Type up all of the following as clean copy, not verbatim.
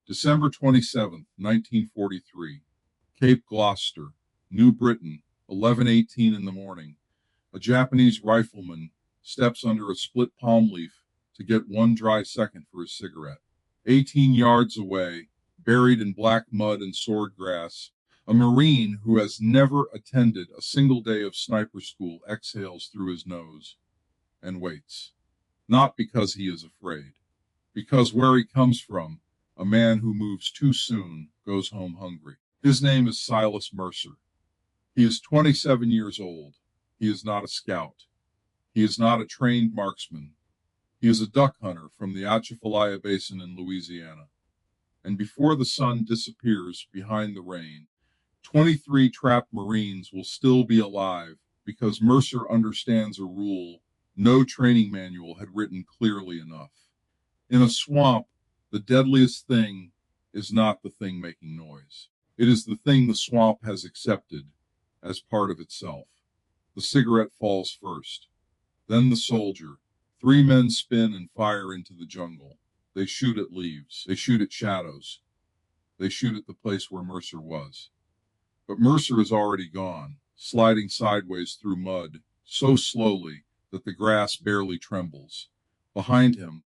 December 27th, 1943. Cape Gloucester, New Britain, 11:18 in the morning. A Japanese rifleman steps under a split palm leaf to get one dry second for his cigarette. 18 yards away, buried in black mud and sword grass, a Marine who has never attended a single day of sniper school exhales through his nose and waits. Not because he is afraid, because where he comes from, a man who moves too soon goes home hungry. His name is Silas Mercer. He is 27 years old. He is not a scout. He is not a trained marksman. He is a duck hunter from the Atchafalaya Basin in Louisiana. And before the sun disappears behind the rain, 23 trapped Marines will still be alive because Mercer understands a rule no training manual had written clearly enough. In a swamp, the deadliest thing is not the thing making noise. It is the thing the swamp has accepted as part of itself. The cigarette falls first, then the soldier. 3 men spin and fire into the jungle. They shoot at leaves. They shoot at shadows. They shoot at the place where Mercer was. But Mercer is already gone, sliding sideways through mud, so slowly that the grass barely trembles. Behind him,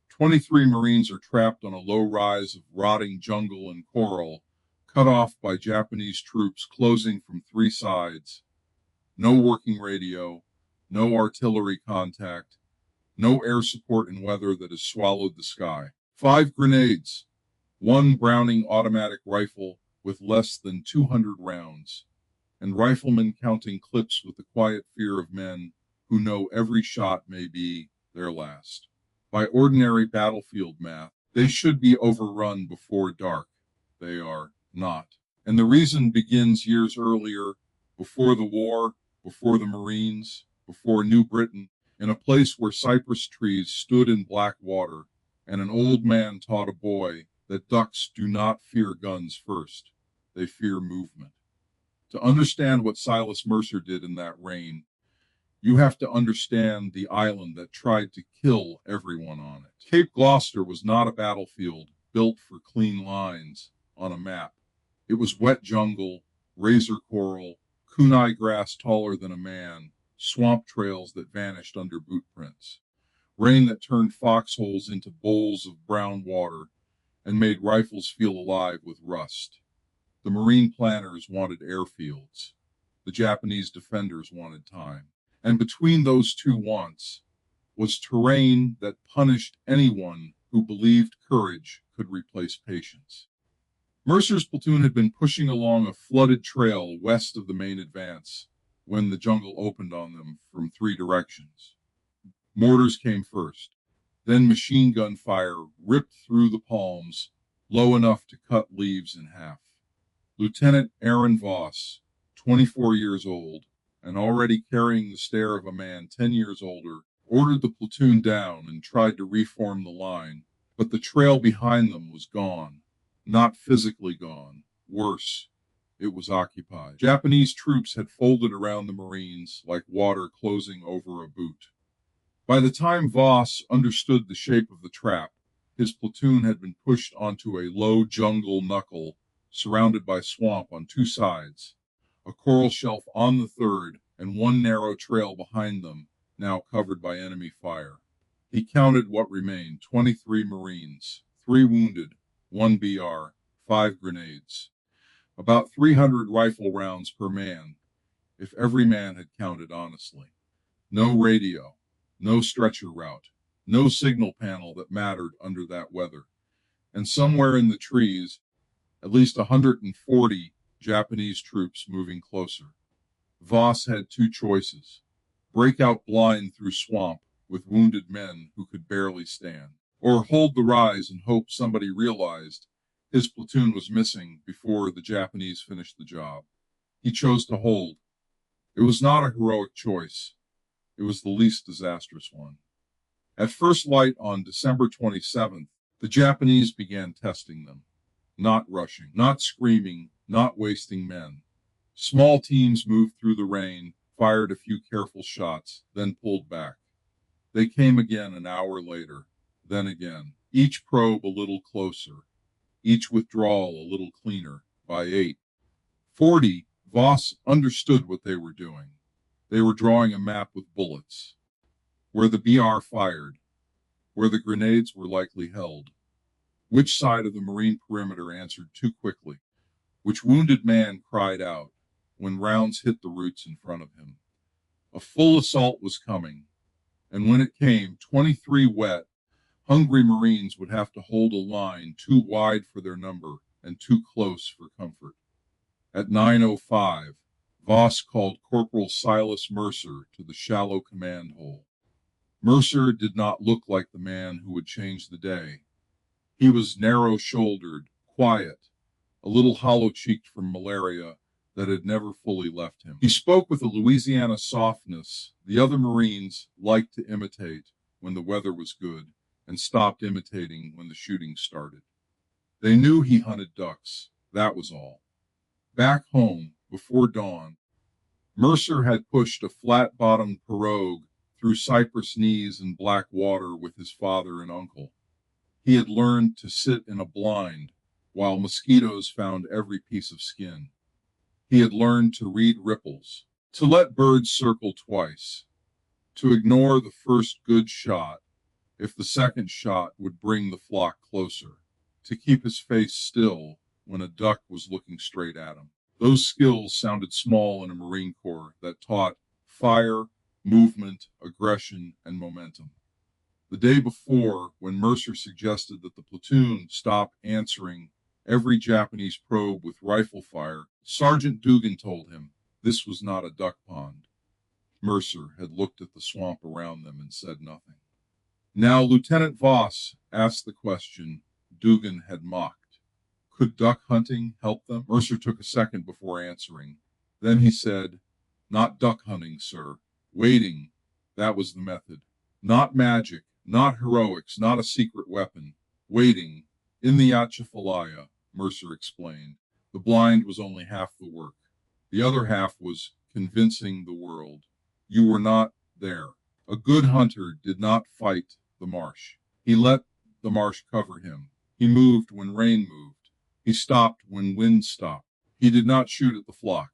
23 Marines are trapped on a low rise of rotting jungle and coral, cut off by Japanese troops closing from 3 sides. No working radio, no artillery contact, no air support in weather that has swallowed the sky. 5 grenades, 1 Browning automatic rifle with less than 200 rounds, and riflemen counting clips with the quiet fear of men who know every shot may be their last. By ordinary battlefield math, they should be overrun before dark. They are not. And the reason begins years earlier, before the war, before the Marines, before New Britain, in a place where cypress trees stood in black water, and an old man taught a boy that ducks do not fear guns first. They fear movement. To understand what Silas Mercer did in that rain, you have to understand the island that tried to kill everyone on it. Cape Gloucester was not a battlefield built for clean lines on a map. It was wet jungle, razor coral, kunai grass taller than a man, swamp trails that vanished under boot prints, rain that turned foxholes into bowls of brown water and made rifles feel alive with rust. The Marine planners wanted airfields. The Japanese defenders wanted time. And between those two wants was terrain that punished anyone who believed courage could replace patience. Mercer's platoon had been pushing along a flooded trail west of the main advance when the jungle opened on them from 3 directions. Mortars came first. Then machine gun fire ripped through the palms, low enough to cut leaves in half. Lieutenant Aaron Voss, 24 years old, and already carrying the stare of a man 10 years older, ordered the platoon down and tried to reform the line, but the trail behind them was gone. Not physically gone. Worse, it was occupied. Japanese troops had folded around the Marines like water closing over a boot. By the time Voss understood the shape of the trap, his platoon had been pushed onto a low jungle knuckle surrounded by swamp on 2 sides, a coral shelf on the 3rd, and 1 narrow trail behind them, now covered by enemy fire. He counted what remained: 23 Marines, 3 wounded, 1 BR, 5 grenades. About 300 rifle rounds per man, if every man had counted honestly. No radio, no stretcher route, no signal panel that mattered under that weather. And somewhere in the trees, at least 140 Japanese troops moving closer. Voss had 2 choices: break out blind through swamp with wounded men who could barely stand, or hold the rise and hope somebody realized his platoon was missing before the Japanese finished the job. He chose to hold. It was not a heroic choice. It was the least disastrous one. At first light on December 27th, the Japanese began testing them. Not rushing, not screaming, not wasting men. Small teams moved through the rain, fired a few careful shots, then pulled back. They came again an hour later, then again, each probe a little closer. each withdrawal a little cleaner. By 8:40, Voss understood what they were doing. They were drawing a map with bullets, where the BR fired, where the grenades were likely held, which side of the marine perimeter answered too quickly, which wounded man cried out when rounds hit the roots in front of him. A full assault was coming, and when it came, 23 wet, hungry Marines would have to hold a line too wide for their number and too close for comfort. At 9:05, Voss called Corporal Silas Mercer to the shallow command hole. Mercer did not look like the man who would change the day. He was narrow-shouldered, quiet, a little hollow-cheeked from malaria that had never fully left him. He spoke with a Louisiana softness the other Marines liked to imitate when the weather was good and stopped imitating when the shooting started. They knew he hunted ducks, that was all. Back home, before dawn, Mercer had pushed a flat-bottomed pirogue through cypress knees and black water with his father and uncle. He had learned to sit in a blind while mosquitoes found every piece of skin. He had learned to read ripples, to let birds circle twice, to ignore the first good shot if the second shot would bring the flock closer, to keep his face still when a duck was looking straight at him. Those skills sounded small in a Marine Corps that taught fire, movement, aggression, and momentum. The day before, when Mercer suggested that the platoon stop answering every Japanese probe with rifle fire, Sergeant Dugan told him this was not a duck pond. Mercer had looked at the swamp around them and said nothing. Now Lieutenant Voss asked the question Dugan had mocked. Could duck hunting help them? Mercer took a second before answering. Then he said, not duck hunting, sir. Waiting, that was the method. Not magic, not heroics, not a secret weapon. Waiting, in the Atchafalaya, Mercer explained. The blind was only half the work. The other half was convincing the world. You were not there. A good hunter did not fight the marsh. He let the marsh cover him. He moved when rain moved. He stopped when wind stopped. He did not shoot at the flock.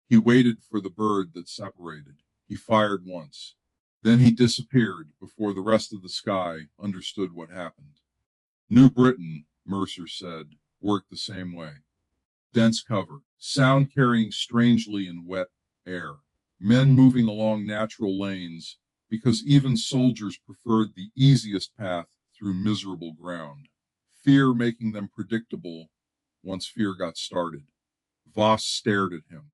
He waited for the bird that separated. He fired once. Then he disappeared before the rest of the sky understood what happened. New Britain, Mercer said, worked the same way. Dense cover, sound carrying strangely in wet air, men moving along natural lanes because even soldiers preferred the easiest path through miserable ground. Fear making them predictable once fear got started. Voss stared at him.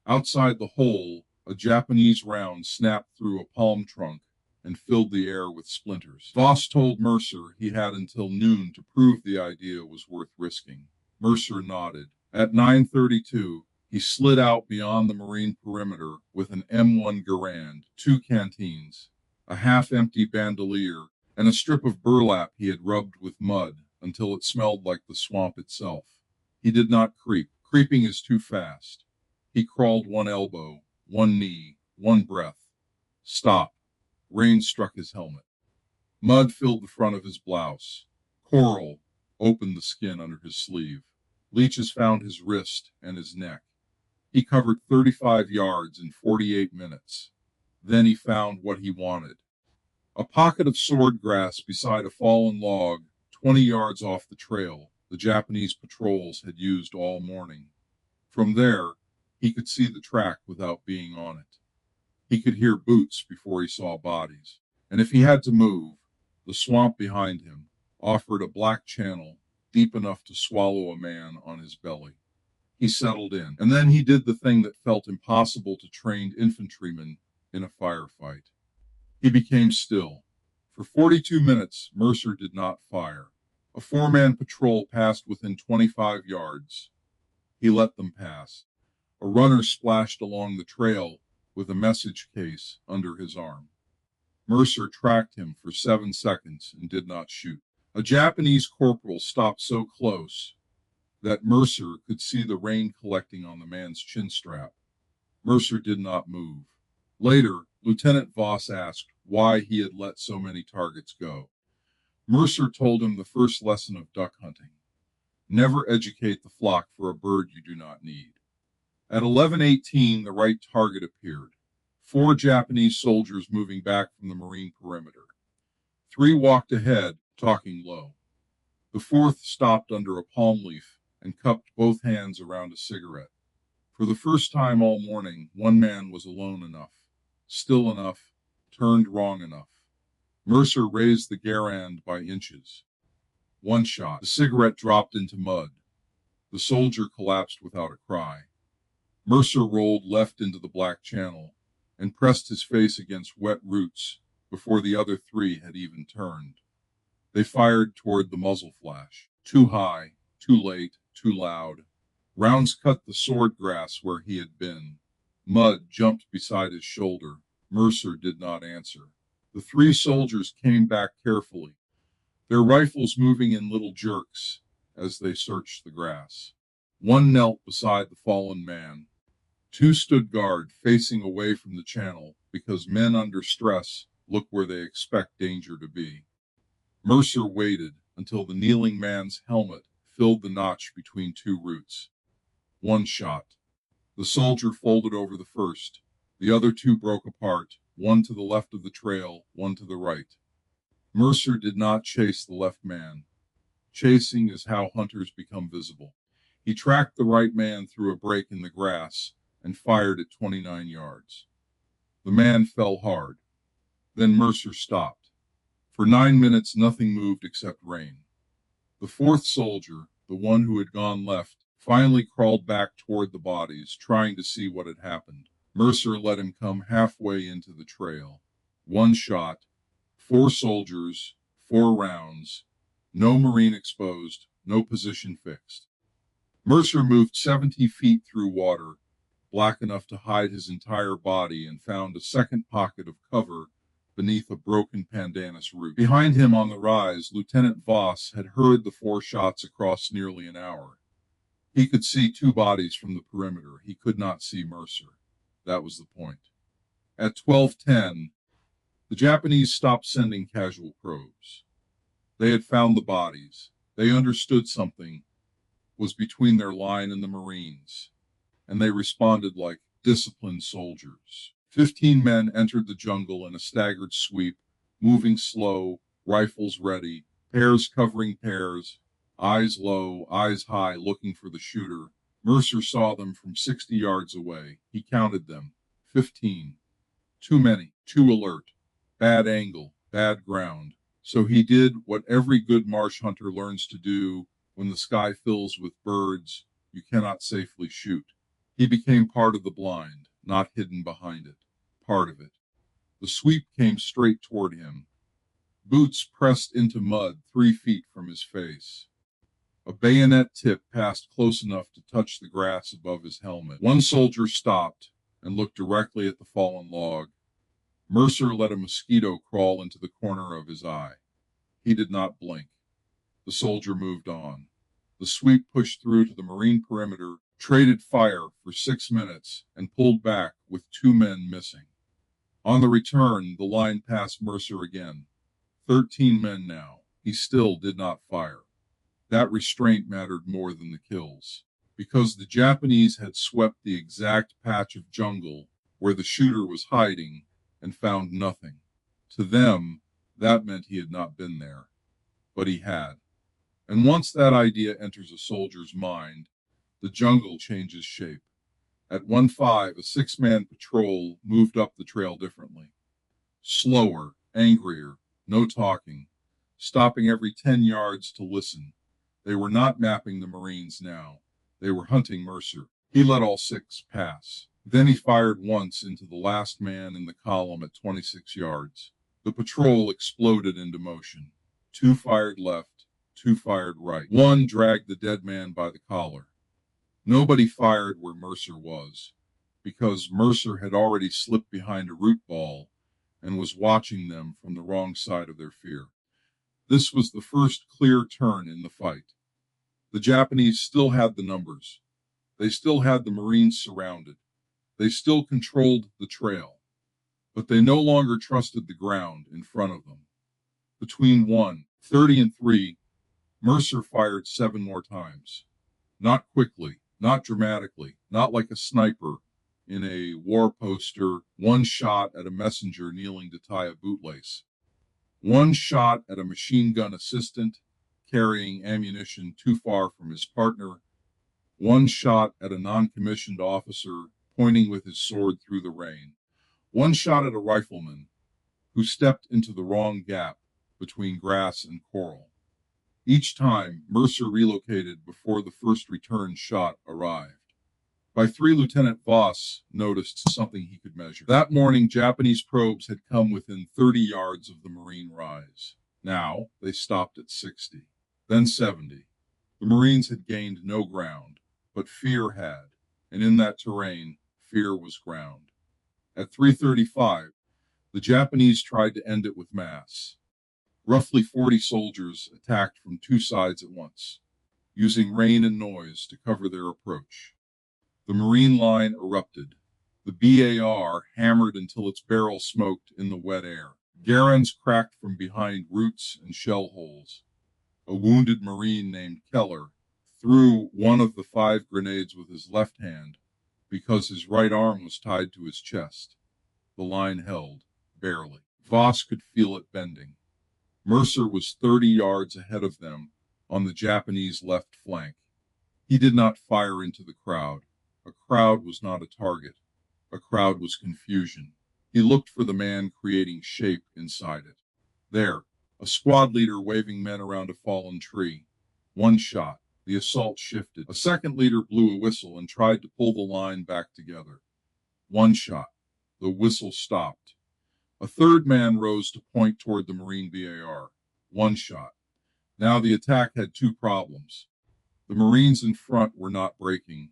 Outside the hole, a Japanese round snapped through a palm trunk and filled the air with splinters. Voss told Mercer he had until noon to prove the idea was worth risking. Mercer nodded. At 9:32, he slid out beyond the marine perimeter with an M1 Garand, 2 canteens, a half-empty bandolier, and a strip of burlap he had rubbed with mud until it smelled like the swamp itself. He did not creep. Creeping is too fast. He crawled one elbow, one knee, one breath. Stop. Rain struck his helmet. Mud filled the front of his blouse. Coral opened the skin under his sleeve. Leeches found his wrist and his neck. He covered 35 yards in 48 minutes. Then he found what he wanted. A pocket of sword grass beside a fallen log, 20 yards off the trail the Japanese patrols had used all morning. From there, he could see the track without being on it. He could hear boots before he saw bodies. And if he had to move, the swamp behind him offered a black channel deep enough to swallow a man on his belly. He settled in, and then he did the thing that felt impossible to trained infantrymen in a firefight. He became still. For 42 minutes, Mercer did not fire. A 4-man patrol passed within 25 yards. He let them pass. A runner splashed along the trail with a message case under his arm. Mercer tracked him for 7 seconds and did not shoot. A Japanese corporal stopped so close that Mercer could see the rain collecting on the man's chin strap. Mercer did not move. Later, Lieutenant Voss asked why he had let so many targets go. Mercer told him the first lesson of duck hunting. Never educate the flock for a bird you do not need. At 11:18, the right target appeared. 4 Japanese soldiers moving back from the marine perimeter. 3 walked ahead, talking low. The 4th stopped under a palm leaf and cupped both hands around a cigarette. For the first time all morning, one man was alone enough, still enough, turned wrong enough. Mercer raised the Garand by inches. 1 shot. The cigarette dropped into mud. The soldier collapsed without a cry. Mercer rolled left into the black channel and pressed his face against wet roots before the other 3 had even turned. They fired toward the muzzle flash. Too high, too late, too loud. Rounds cut the sword grass where he had been. Mud jumped beside his shoulder. Mercer did not answer. The 3 soldiers came back carefully, their rifles moving in little jerks as they searched the grass. 1 knelt beside the fallen man. 2 stood guard, facing away from the channel, because men under stress look where they expect danger to be. Mercer waited until the kneeling man's helmet filled the notch between 2 roots. 1 shot. The soldier folded over the first. The other 2 broke apart, one to the left of the trail, one to the right. Mercer did not chase the left man. Chasing is how hunters become visible. He tracked the right man through a break in the grass and fired at 29 yards. The man fell hard. Then Mercer stopped. For 9 minutes nothing moved except rain. The 4th soldier, the one who had gone left, finally crawled back toward the bodies, trying to see what had happened. Mercer let him come halfway into the trail. 1 shot, 4 soldiers, 4 rounds, no marine exposed, no position fixed. Mercer moved 70 feet through water, black enough to hide his entire body, and found a second pocket of cover beneath a broken pandanus root. Behind him on the rise, Lieutenant Voss had heard the 4 shots across nearly an hour. He could see 2 bodies from the perimeter. He could not see Mercer. That was the point. At 12:10, the Japanese stopped sending casual probes. They had found the bodies. They understood something was between their line and the Marines, and they responded like disciplined soldiers. 15 men entered the jungle in a staggered sweep, moving slow, rifles ready, pairs covering pairs, eyes low, eyes high, looking for the shooter. Mercer saw them from 60 yards away. He counted them. 15. Too many, too alert. Bad angle, bad ground. So he did what every good marsh hunter learns to do when the sky fills with birds you cannot safely shoot. He became part of the blind, not hidden behind it. Part of it. The sweep came straight toward him. Boots pressed into mud 3 feet from his face. A bayonet tip passed close enough to touch the grass above his helmet. 1 soldier stopped and looked directly at the fallen log. Mercer let a mosquito crawl into the corner of his eye. He did not blink. The soldier moved on. The sweep pushed through to the marine perimeter, traded fire for 6 minutes, and pulled back with 2 men missing. On the return, the line passed Mercer again. 13 men now. He still did not fire. That restraint mattered more than the kills, because the Japanese had swept the exact patch of jungle where the shooter was hiding and found nothing. To them, that meant he had not been there. But he had. And once that idea enters a soldier's mind, the jungle changes shape. At 1:05, a 6-man patrol moved up the trail differently. Slower, angrier, no talking, stopping every 10 yards to listen. They were not mapping the Marines now. They were hunting Mercer. He let all 6 pass. Then he fired once into the last man in the column at 26 yards. The patrol exploded into motion. 2 fired left, 2 fired right. 1 dragged the dead man by the collar. Nobody fired where Mercer was, because Mercer had already slipped behind a root ball and was watching them from the wrong side of their fear. This was the first clear turn in the fight. The Japanese still had the numbers. They still had the Marines surrounded. They still controlled the trail, but they no longer trusted the ground in front of them. Between 1:30 and 3, Mercer fired 7 more times. Not quickly, not dramatically, not like a sniper in a war poster, one shot at a messenger kneeling to tie a bootlace. One shot at a machine gun assistant carrying ammunition too far from his partner. One shot at a non-commissioned officer pointing with his sword through the rain. One shot at a rifleman who stepped into the wrong gap between grass and coral. Each time, Mercer relocated before the first return shot arrived. By 3, Lieutenant Voss noticed something he could measure. That morning, Japanese probes had come within 30 yards of the Marine rise. Now, they stopped at 60, then 70. The Marines had gained no ground, but fear had, and in that terrain, fear was ground. At 3:35, the Japanese tried to end it with mass. Roughly 40 soldiers attacked from 2 sides at once, using rain and noise to cover their approach. The Marine line erupted. The BAR hammered until its barrel smoked in the wet air. Garand cracked from behind roots and shell holes. A wounded Marine named Keller threw one of the 5 grenades with his left hand because his right arm was tied to his chest. The line held, barely. Voss could feel it bending. Mercer was 30 yards ahead of them on the Japanese left flank. He did not fire into the crowd. A crowd was not a target. A crowd was confusion. He looked for the man creating shape inside it. There, a squad leader waving men around a fallen tree. One shot. The assault shifted. A second leader blew a whistle and tried to pull the line back together. One shot. The whistle stopped. A third man rose to point toward the Marine BAR. One shot. Now the attack had 2 problems. The Marines in front were not breaking,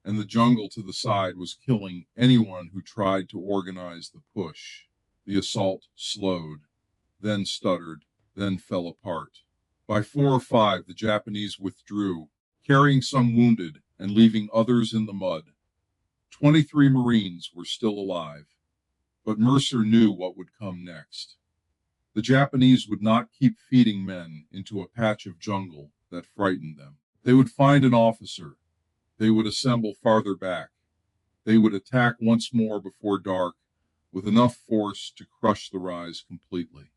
and the jungle to the side was killing anyone who tried to organize the push. The assault slowed, then stuttered, then fell apart. By 4 or 5, the Japanese withdrew, carrying some wounded and leaving others in the mud. 23 Marines were still alive, but Mercer knew what would come next. The Japanese would not keep feeding men into a patch of jungle that frightened them. They would find an officer. They would assemble farther back. They would attack once more before dark with enough force to crush the rise completely.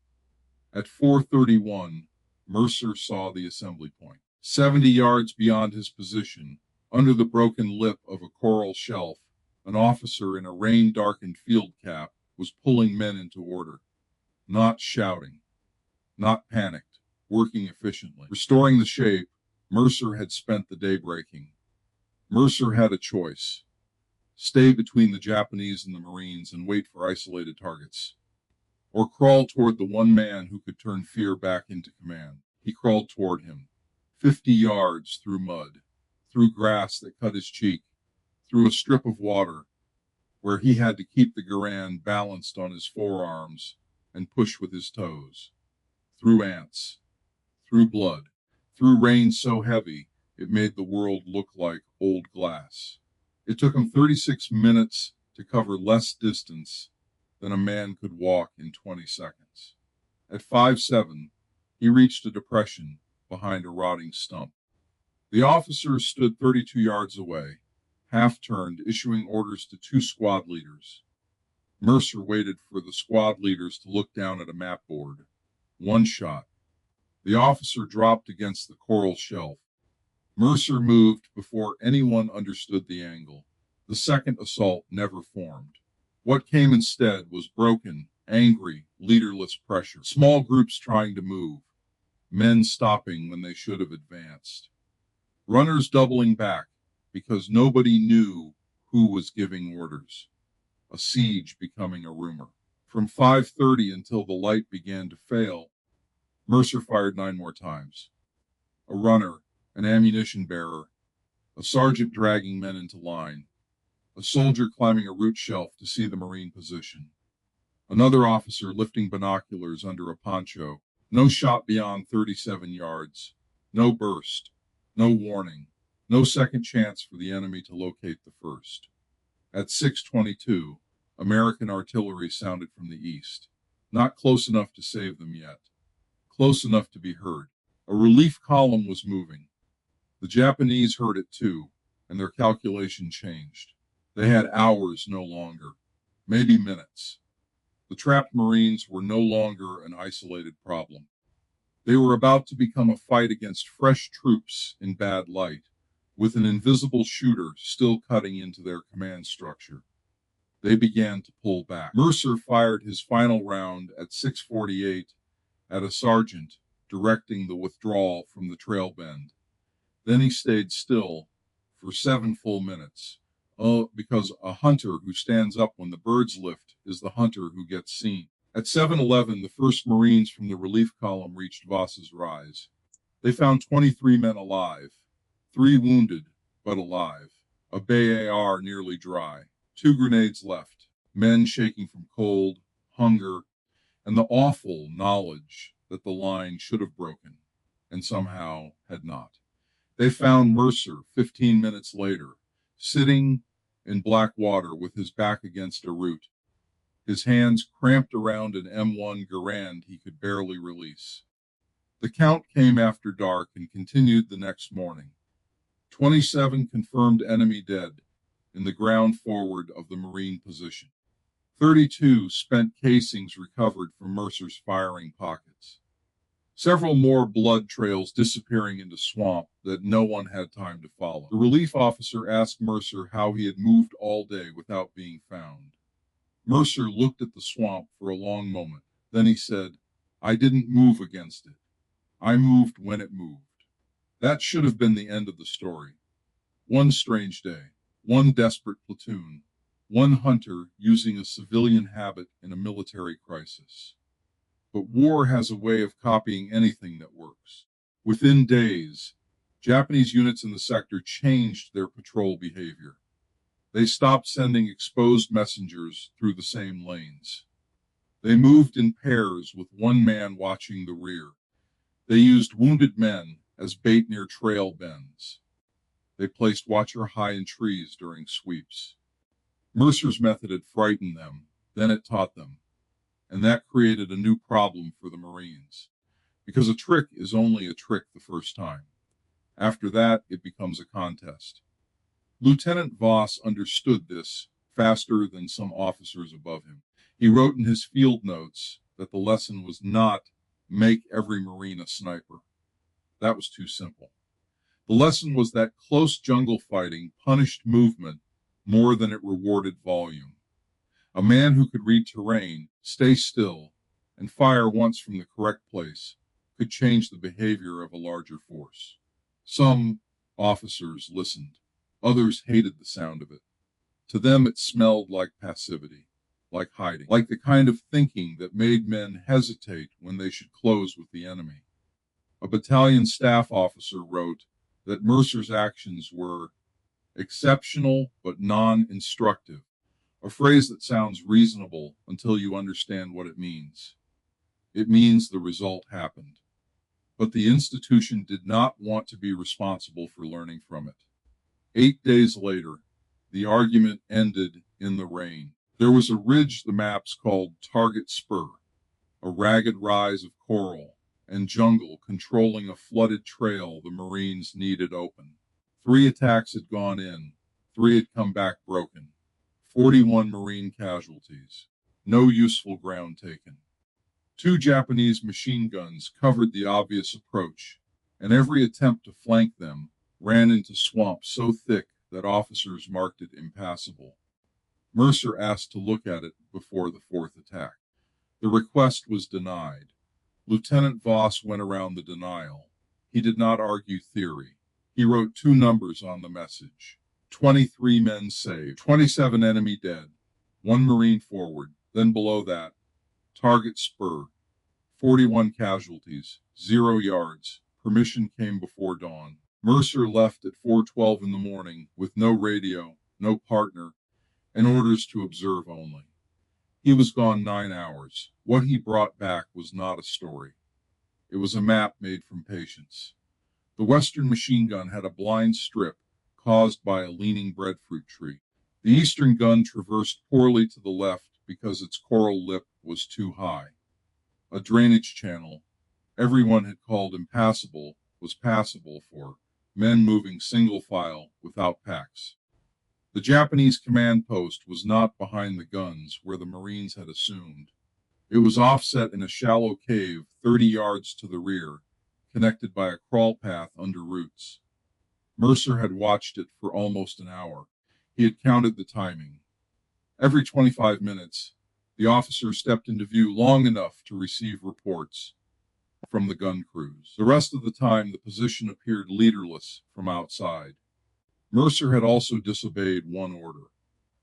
At 4:31, Mercer saw the assembly point. 70 yards beyond his position, under the broken lip of a coral shelf, an officer in a rain-darkened field cap was pulling men into order. Not shouting, not panicked, working efficiently. Restoring the shape, Mercer had spent the day breaking. Mercer had a choice. Stay between the Japanese and the Marines and wait for isolated targets. Or crawl toward the one man who could turn fear back into command. He crawled toward him. 50 yards through mud, through grass that cut his cheek, through a strip of water where he had to keep the Garand balanced on his forearms and push with his toes. Through ants, through blood, through rain so heavy it made the world look like old glass. It took him 36 minutes to cover less distance than a man could walk in 20 seconds. At 5:07, he reached a depression behind a rotting stump. The officer stood 32 yards away, half-turned, issuing orders to 2 squad leaders. Mercer waited for the squad leaders to look down at a map board. One shot. The officer dropped against the coral shelf. Mercer moved before anyone understood the angle. The second assault never formed. What came instead was broken, angry, leaderless pressure. Small groups trying to move. Men stopping when they should have advanced. Runners doubling back because nobody knew who was giving orders. A siege becoming a rumor. From 5:30 until the light began to fail, Mercer fired 9 more times. A runner, an ammunition bearer, a sergeant dragging men into line, a soldier climbing a root shelf to see the Marine position, another officer lifting binoculars under a poncho. No shot beyond 37 yards, no burst, no warning, no second chance for the enemy to locate the first. At 6:22, American artillery sounded from the east, not close enough to save them yet, close enough to be heard. A relief column was moving. The Japanese heard it too, and their calculation changed. They had hours no longer, maybe minutes. The trapped Marines were no longer an isolated problem. They were about to become a fight against fresh troops in bad light, with an invisible shooter still cutting into their command structure. They began to pull back. Mercer fired his final round at 6:48 at a sergeant directing the withdrawal from the trail bend. Then he stayed still for 7 full minutes. Oh, because a hunter who stands up when the birds lift is the hunter who gets seen. At 7:11, the first Marines from the relief column reached Voss's Rise. They found 23 men alive, 3 wounded, but alive, a BAR nearly dry, 2 grenades left, men shaking from cold, hunger, and the awful knowledge that the line should have broken, and somehow had not. They found Mercer 15 minutes later, sitting in black water with his back against a root, his hands cramped around an M1 Garand he could barely release. The count came after dark and continued the next morning. 27 confirmed enemy dead in the ground forward of the Marine position. 32 spent casings recovered from Mercer's firing pockets. Several more blood trails disappearing into swamp that no one had time to follow. The relief officer asked Mercer how he had moved all day without being found. Mercer looked at the swamp for a long moment. Then he said, "I didn't move against it. I moved when it moved." That should have been the end of the story. One strange day, one desperate platoon, one hunter using a civilian habit in a military crisis. But war has a way of copying anything that works. Within days, Japanese units in the sector changed their patrol behavior. They stopped sending exposed messengers through the same lanes. They moved in pairs with one man watching the rear. They used wounded men as bait near trail bends. They placed watcher high in trees during sweeps. Mercer's method had frightened them, then it taught them. And that created a new problem for the Marines. Because a trick is only a trick the first time. After that, it becomes a contest. Lieutenant Voss understood this faster than some officers above him. He wrote in his field notes that the lesson was not make every Marine a sniper. That was too simple. The lesson was that close jungle fighting punished movement more than it rewarded volume. A man who could read terrain, stay still, and fire once from the correct place could change the behavior of a larger force. Some officers listened. Others hated the sound of it. To them it smelled like passivity, like hiding, like the kind of thinking that made men hesitate when they should close with the enemy. A battalion staff officer wrote that Mercer's actions were exceptional but non-instructive, a phrase that sounds reasonable until you understand what it means. It means the result happened. But the institution did not want to be responsible for learning from it. 8 days later, the argument ended in the rain. There was a ridge the maps called Target Spur, a ragged rise of coral and jungle controlling a flooded trail the Marines needed open. 3 attacks had gone in, 3 had come back broken. 41 Marine casualties. No useful ground taken. 2 Japanese machine guns covered the obvious approach, and every attempt to flank them ran into swamp so thick that officers marked it impassable. Mercer asked to look at it before the 4th attack. The request was denied. Lieutenant Voss went around the denial. He did not argue theory. He wrote 2 numbers on the message. 23 men saved, 27 enemy dead, 1 Marine forward, then below that, Target Spur, 41 casualties, 0 yards. Permission came before dawn. Mercer left at 4:12 in the morning with no radio, no partner, and orders to observe only. He was gone 9 hours. What he brought back was not a story. It was a map made from patience. The Western machine gun had a blind strip caused by a leaning breadfruit tree. The Eastern gun traversed poorly to the left because its coral lip was too high. A drainage channel everyone had called impassable was passable for men moving single file without packs. The Japanese command post was not behind the guns where the Marines had assumed. It was offset in a shallow cave 30 yards to the rear, connected by a crawl path under roots. Mercer had watched it for almost an hour. He had counted the timing. Every 25 minutes, the officer stepped into view long enough to receive reports from the gun crews. The rest of the time, the position appeared leaderless from outside. Mercer had also disobeyed one order.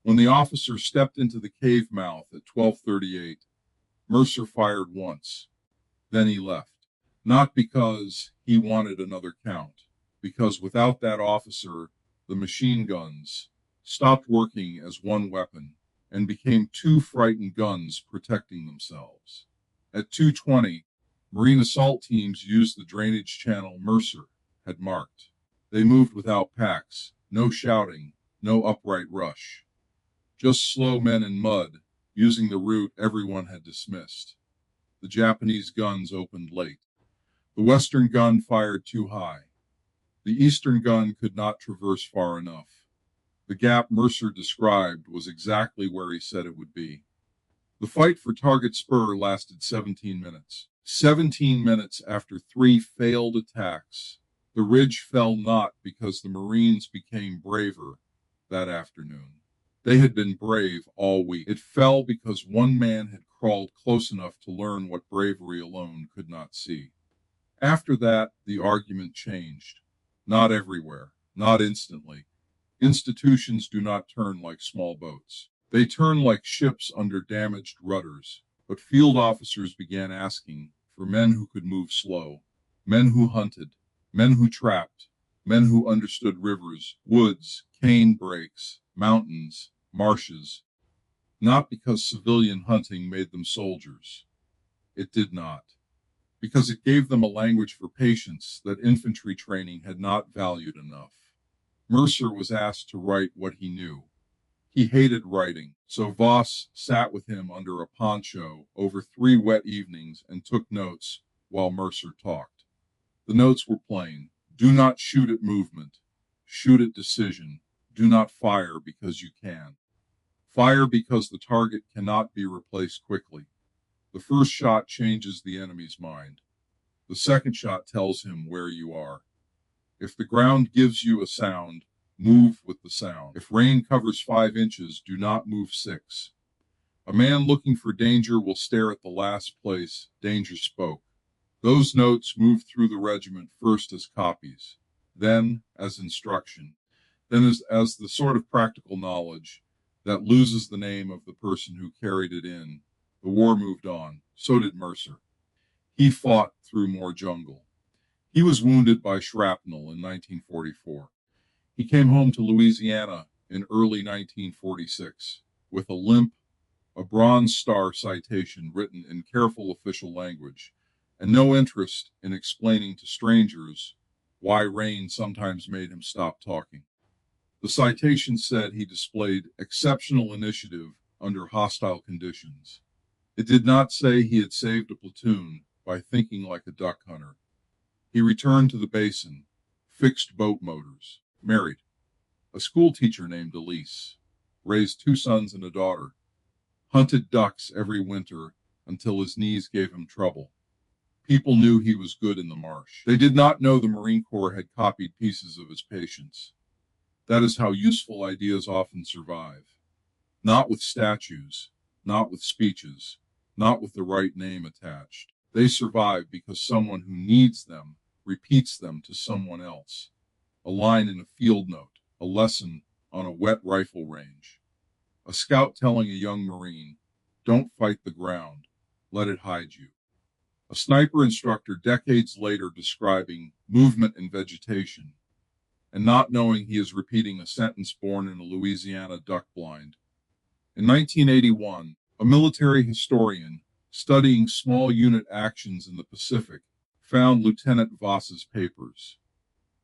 When the officer stepped into the cave mouth at 12:38, Mercer fired once. Then he left. Not because he wanted another count, because without that officer, the machine guns stopped working as one weapon and became two frightened guns protecting themselves. At 2:20, Marine assault teams used the drainage channel Mercer had marked. They moved without packs, no shouting, no upright rush. Just slow men in mud, using the route everyone had dismissed. The Japanese guns opened late. The western gun fired too high. The eastern gun could not traverse far enough. The gap Mercer described was exactly where he said it would be. The fight for Target Spur lasted 17 minutes. 17 minutes after 3 failed attacks. The ridge fell not because the Marines became braver that afternoon. They had been brave all week. It fell because one man had crawled close enough to learn what bravery alone could not see. After that, the argument changed. Not everywhere, not instantly. Institutions do not turn like small boats. They turn like ships under damaged rudders. But field officers began asking for men who could move slow, men who hunted, men who trapped, men who understood rivers, woods, cane brakes, mountains, marshes. Not because civilian hunting made them soldiers. It did not. Because it gave them a language for patience that infantry training had not valued enough. Mercer was asked to write what he knew. He hated writing, so Voss sat with him under a poncho over 3 wet evenings and took notes while Mercer talked. The notes were plain. Do not shoot at movement. Shoot at decision. Do not fire because you can. Fire because the target cannot be replaced quickly. The first shot changes the enemy's mind. The second shot tells him where you are. If the ground gives you a sound, move with the sound. If rain covers 5 inches, do not move 6. A man looking for danger will stare at the last place danger spoke. Those notes moved through the regiment first as copies, then as instruction, then as the sort of practical knowledge that loses the name of the person who carried it in. The war moved on. So did Mercer. He fought through more jungle. He was wounded by shrapnel in 1944. He came home to Louisiana in early 1946 with a limp, a Bronze Star citation written in careful official language, and no interest in explaining to strangers why rain sometimes made him stop talking. The citation said he displayed exceptional initiative under hostile conditions. It did not say he had saved a platoon by thinking like a duck hunter. He returned to the basin, fixed boat motors, married, a school teacher named Elise, raised 2 sons and a daughter, hunted ducks every winter until his knees gave him trouble. People knew he was good in the marsh. They did not know the Marine Corps had copied pieces of his patience. That is how useful ideas often survive. Not with statues, not with speeches, not with the right name attached. They survive because someone who needs them repeats them to someone else. A line in a field note, a lesson on a wet rifle range. A scout telling a young Marine, don't fight the ground, let it hide you. A sniper instructor decades later describing movement in vegetation, and not knowing he is repeating a sentence born in a Louisiana duck blind. In 1981, a military historian studying small unit actions in the Pacific found Lieutenant Voss's papers.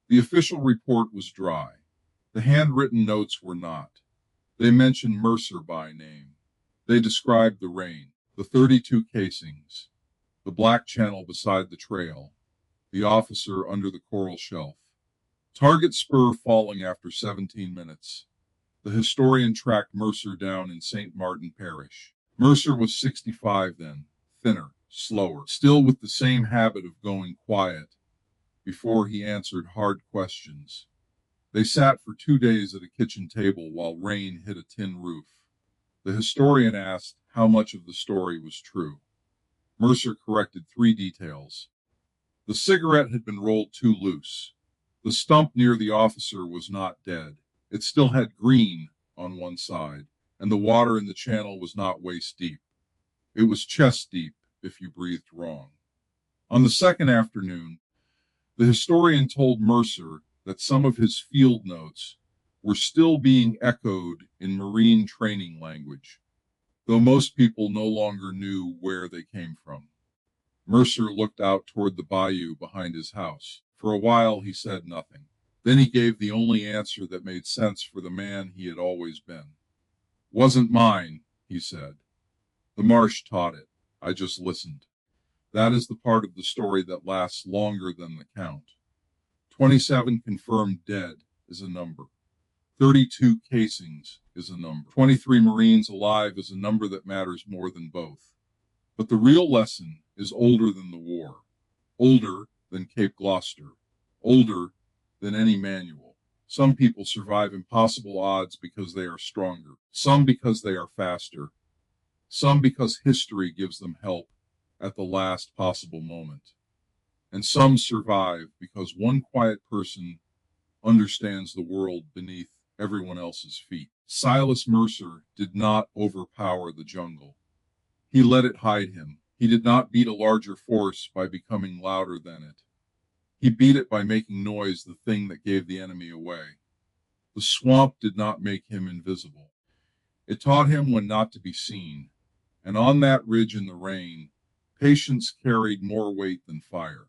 The official report was dry. The handwritten notes were not. They mentioned Mercer by name. They described the rain, the 32 casings. The black channel beside the trail. The officer under the coral shelf. Target spur falling after 17 minutes. The historian tracked Mercer down in St. Martin Parish. Mercer was 65 then, thinner, slower, still with the same habit of going quiet before he answered hard questions. They sat for 2 days at a kitchen table while rain hit a tin roof. The historian asked how much of the story was true. Mercer corrected 3 details. The cigarette had been rolled too loose. The stump near the officer was not dead. It still had green on one side, and the water in the channel was not waist deep. It was chest deep if you breathed wrong. On the second afternoon, the historian told Mercer that some of his field notes were still being echoed in Marine training language, though most people no longer knew where they came from. Mercer looked out toward the bayou behind his house. For a while he said nothing. Then he gave the only answer that made sense for the man he had always been. "Wasn't mine," he said. "The marsh taught it. I just listened." That is the part of the story that lasts longer than the count. 27 confirmed dead is a number. 32 casings is a number. 23 Marines alive is a number that matters more than both. But the real lesson is older than the war, older than Cape Gloucester, older than any manual. Some people survive impossible odds because they are stronger, some because they are faster, some because history gives them help at the last possible moment. And some survive because one quiet person understands the world beneath everyone else's feet. Silas Mercer did not overpower the jungle. He let it hide him. He did not beat a larger force by becoming louder than it. He beat it by making noise the thing that gave the enemy away. The swamp did not make him invisible. It taught him when not to be seen. And on that ridge in the rain, patience carried more weight than fire.